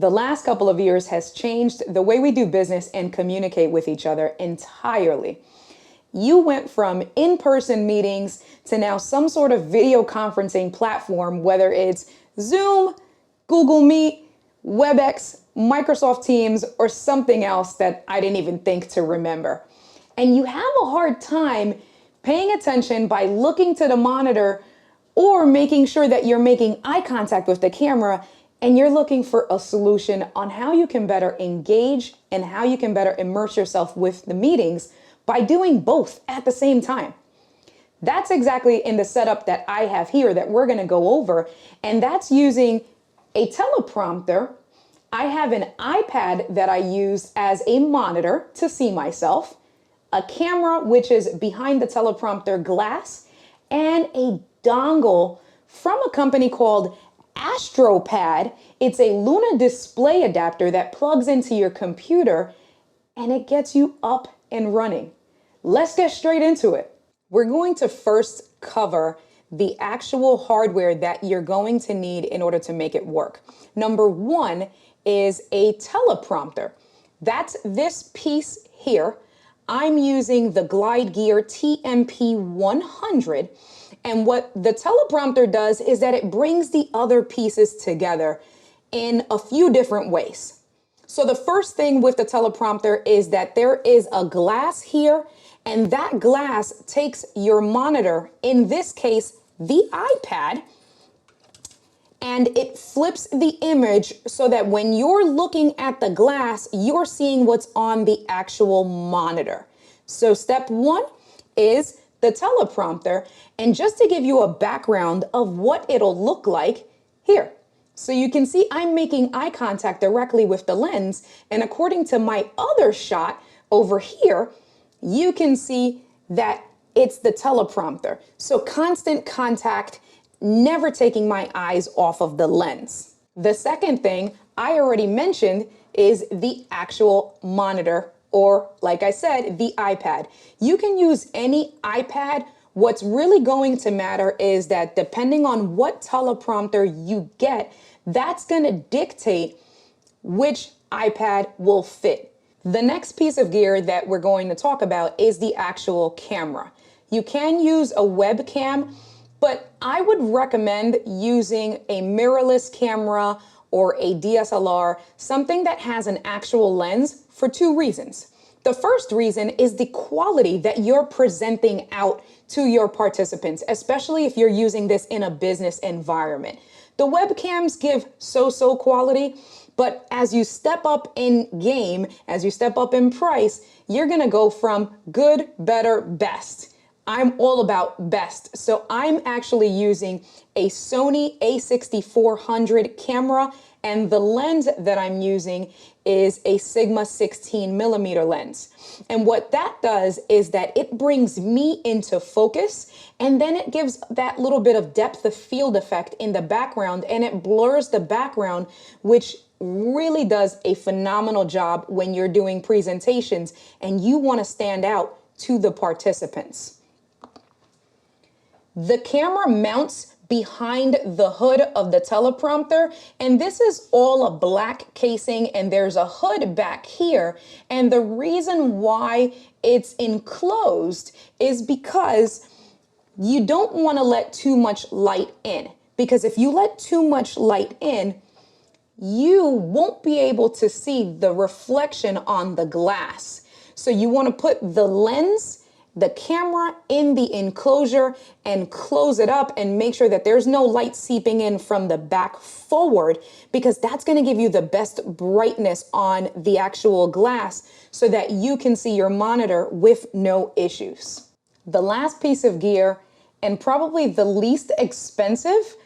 The last couple of years has changed the way we do business and communicate with each other entirely. You went from in-person meetings to now some sort of video conferencing platform, whether it's Zoom, Google Meet, WebEx, Microsoft Teams, or something else that I didn't even think to remember. And you have a hard time paying attention by looking to the monitor or making sure that you're making eye contact with the camera, and you're looking for a solution on how you can better engage and how you can better immerse yourself with the meetings by doing both at the same time. That's exactly in the setup that I have here that we're going to go over, and that's using a teleprompter. I have an iPad that I use as a monitor to see myself, a camera which is behind the teleprompter glass, and a dongle from a company called AstroPad. It's a Luna display adapter that plugs into your computer and it gets you up and running. Let's get straight into it. We're going to first cover the actual hardware that you're going to need in order to make it work. Number one is a teleprompter. That's this piece here. I'm using the Glide Gear TMP 100. And what the teleprompter does is that it brings the other pieces together in a few different ways. So the first thing with the teleprompter is that there is a glass here, and that glass takes your monitor, in this case, the iPad, and it flips the image so that when you're looking at the glass, you're seeing what's on the actual monitor. So step one is the teleprompter, and just to give you a background of what it'll look like here. So you can see I'm making eye contact directly with the lens, and according to my other shot over here, you can see that it's the teleprompter. So constant contact, never taking my eyes off of the lens. The second thing I already mentioned is the actual monitor, or like I said, the iPad. You can use any iPad. What's really going to matter is that depending on what teleprompter you get, that's going to dictate which iPad will fit. The next piece of gear that we're going to talk about is the actual camera. You can use a webcam, but I would recommend using a mirrorless camera or a DSLR, something that has an actual lens, for two reasons. The first reason is the quality that you're presenting out to your participants, especially if you're using this in a business environment. The webcams give so-so quality, but as you step up in game, as you step up in price, you're gonna go from good, better, best. I'm all about best. So I'm actually using a Sony a6400 camera, and the lens that I'm using is a Sigma 16mm lens. And what that does is that it brings me into focus, and then it gives that little bit of depth of field effect in the background, and it blurs the background, which really does a phenomenal job when you're doing presentations and you want to stand out to the participants. The camera mounts behind the hood of the teleprompter, and this is all a black casing, and there's a hood back here. And the reason why it's enclosed is because you don't want to let too much light in, because if you let too much light in, you won't be able to see the reflection on the glass. So you want to put the lens, the camera in the enclosure and close it up and make sure that there's no light seeping in from the back forward, because that's going to give you the best brightness on the actual glass so that you can see your monitor with no issues. The last piece of gear, and probably the least expensive,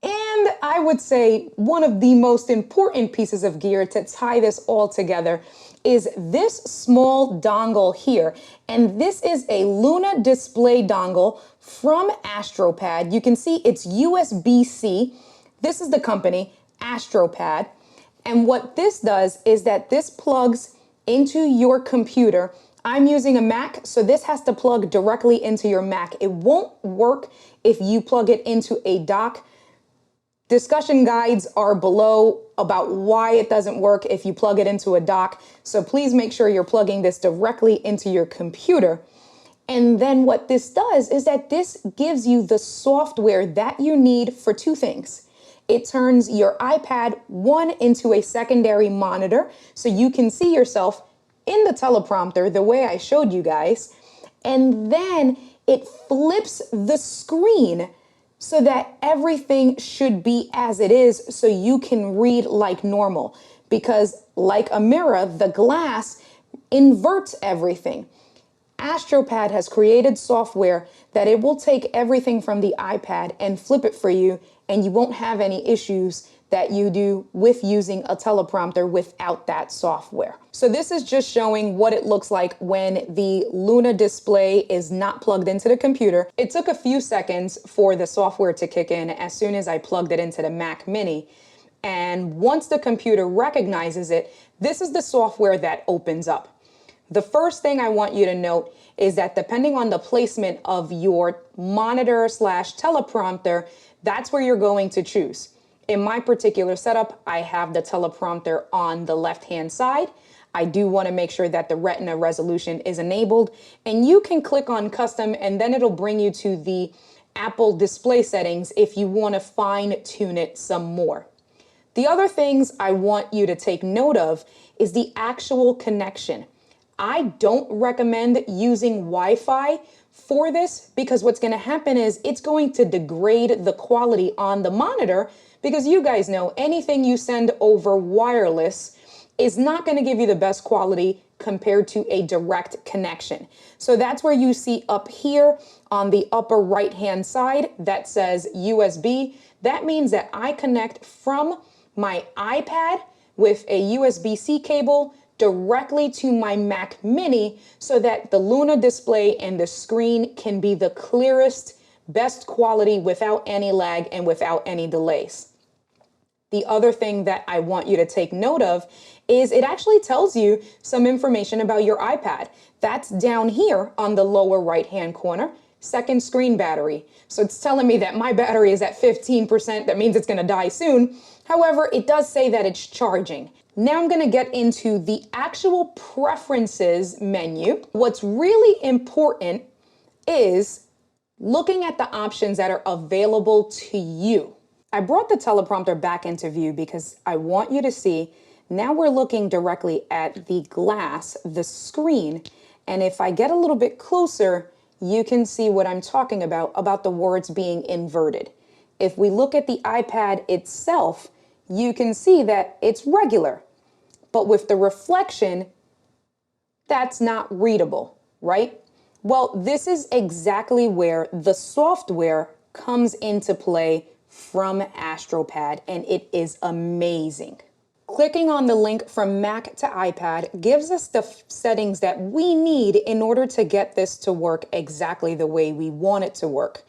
and I would say one of the most important pieces of gear to tie this all together, is this small dongle here. And this is a Luna display dongle from AstroPad. You can see it's USB-C. This is the company, AstroPad. And what this does is that this plugs into your computer. I'm using a Mac, so this has to plug directly into your Mac. It won't work if you plug it into a dock. Discussion guides are below about why it doesn't work if you plug it into a dock. So please make sure you're plugging this directly into your computer. And then what this does is that this gives you the software that you need for two things. It turns your iPad 1 into a secondary monitor so you can see yourself in the teleprompter the way I showed you guys. And then it flips the screen so that everything should be as it is so you can read like normal. Because like a mirror, the glass inverts everything. AstroPad has created software that it will take everything from the iPad and flip it for you, and you won't have any issues that you do with using a teleprompter without that software. So this is just showing what it looks like when the Luna display is not plugged into the computer. It took a few seconds for the software to kick in as soon as I plugged it into the Mac Mini. And once the computer recognizes it, this is the software that opens up. The first thing I want you to note is that depending on the placement of your monitor / teleprompter, that's where you're going to choose. In my particular setup, I have the teleprompter on the left-hand side. I do want to make sure that the Retina resolution is enabled, and you can click on custom and then it'll bring you to the Apple display settings if you want to fine-tune it some more. The other things I want you to take note of is the actual connection. I don't recommend using Wi-Fi for this because what's going to happen is it's going to degrade the quality on the monitor, because you guys know anything you send over wireless is not going to give you the best quality compared to a direct connection. So that's where you see up here on the upper right hand side that says USB. That means that I connect from my iPad with a USB-C cable directly to my Mac Mini so that the Luna display and the screen can be the clearest, best quality without any lag and without any delays. The other thing that I want you to take note of is it actually tells you some information about your iPad. That's down here on the lower right-hand corner, second screen battery. So it's telling me that my battery is at 15%. That means it's going to die soon. However, it does say that it's charging. Now I'm going to get into the actual preferences menu. What's really important is looking at the options that are available to you. I brought the teleprompter back into view because I want you to see now we're looking directly at the glass, the screen. And if I get a little bit closer, you can see what I'm talking about the words being inverted. If we look at the iPad itself, you can see that it's regular. But with the reflection, that's not readable, right? Well, this is exactly where the software comes into play from AstroPad, and it is amazing. Clicking on the link from Mac to iPad gives us the settings that we need in order to get this to work exactly the way we want it to work.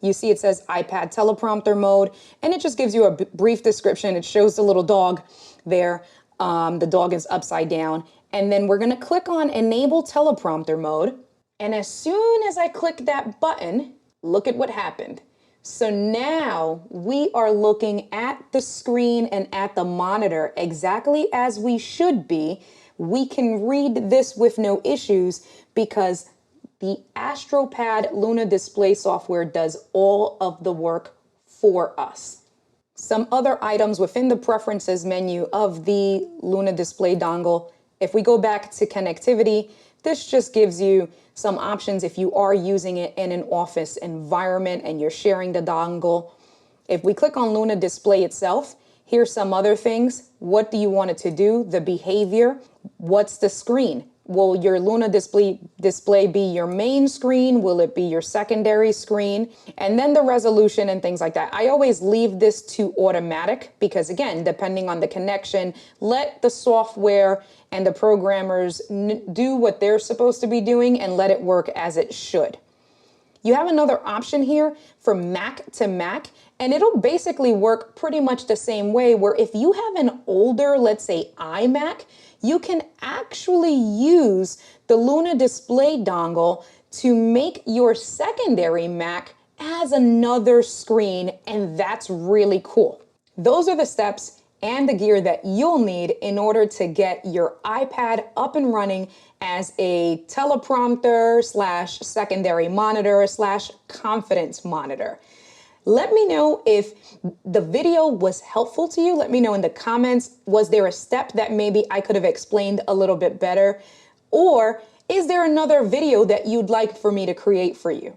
You see it says iPad teleprompter mode, and it just gives you a brief description. It shows the little dog there. The dog is upside down. And then we're going to click on enable teleprompter mode. And as soon as I click that button, look at what happened. So now we are looking at the screen and at the monitor exactly as we should be. We can read this with no issues because the AstroPad Luna display software does all of the work for us. Some other items within the preferences menu of the Luna display dongle. If we go back to connectivity, this just gives you some options if you are using it in an office environment and you're sharing the dongle. If we click on Luna display itself, here's some other things. What do you want it to do? The behavior. What's the screen? Will your Luna display be your main screen? Will it be your secondary screen? And then the resolution and things like that. I always leave this to automatic because, again, depending on the connection, let the software and the programmers do what they're supposed to be doing and let it work as it should. You have another option here for Mac to Mac, and it'll basically work pretty much the same way, where if you have an older, let's say iMac, you can actually use the Luna display dongle to make your secondary Mac as another screen, and that's really cool. Those are the steps and the gear that you'll need in order to get your iPad up and running as a teleprompter slash secondary monitor slash confidence monitor. Let me know if the video was helpful to you. Let me know in the comments, was there a step that maybe I could have explained a little bit better? Or is there another video that you'd like for me to create for you?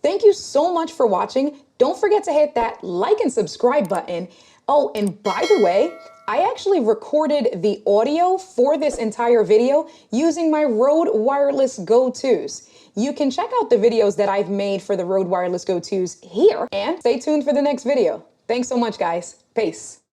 Thank you so much for watching. Don't forget to hit that like and subscribe button. Oh, and by the way, I actually recorded the audio for this entire video using my Rode Wireless Go-Tos. You can check out the videos that I've made for the Rode Wireless Go-Tos here, and stay tuned for the next video. Thanks so much, guys. Peace.